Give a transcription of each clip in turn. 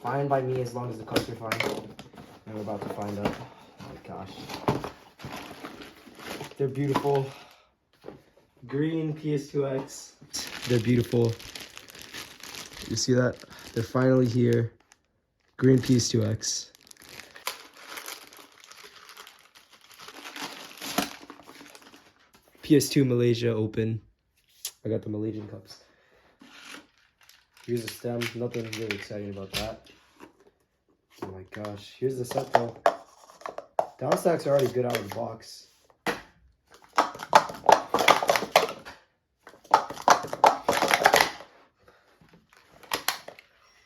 Fine by me as long as the cups are fine. And we're about to find out. Oh my gosh. They're beautiful. Green PS2X. They're beautiful. You see that? They're finally here. Green PS2X. PS2 Malaysia Open. I got the Malaysian cups. Here's the stem. Nothing really exciting about that. Oh my gosh. Here's the set though. Downstacks are already good out of the box.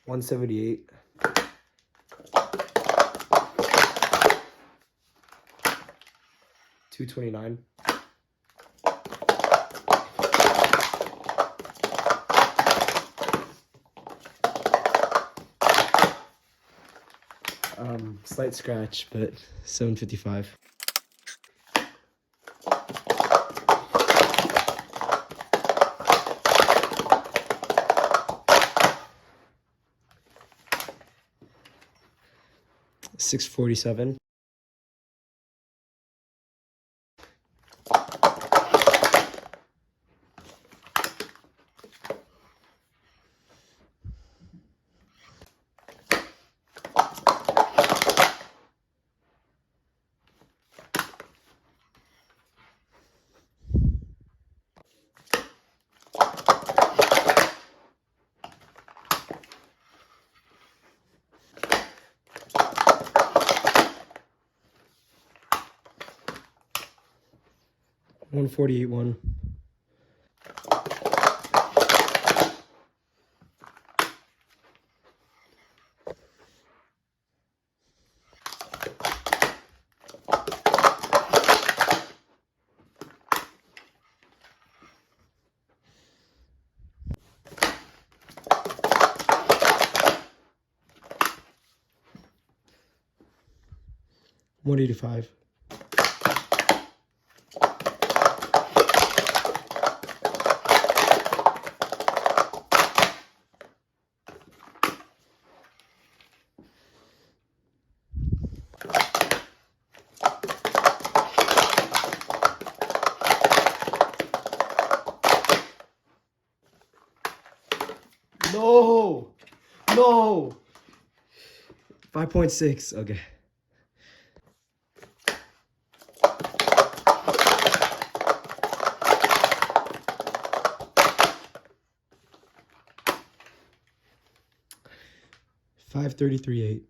$178. $229. Slight scratch, but $755. $647. $148. $185. No! No! 5.6, okay. $533.8.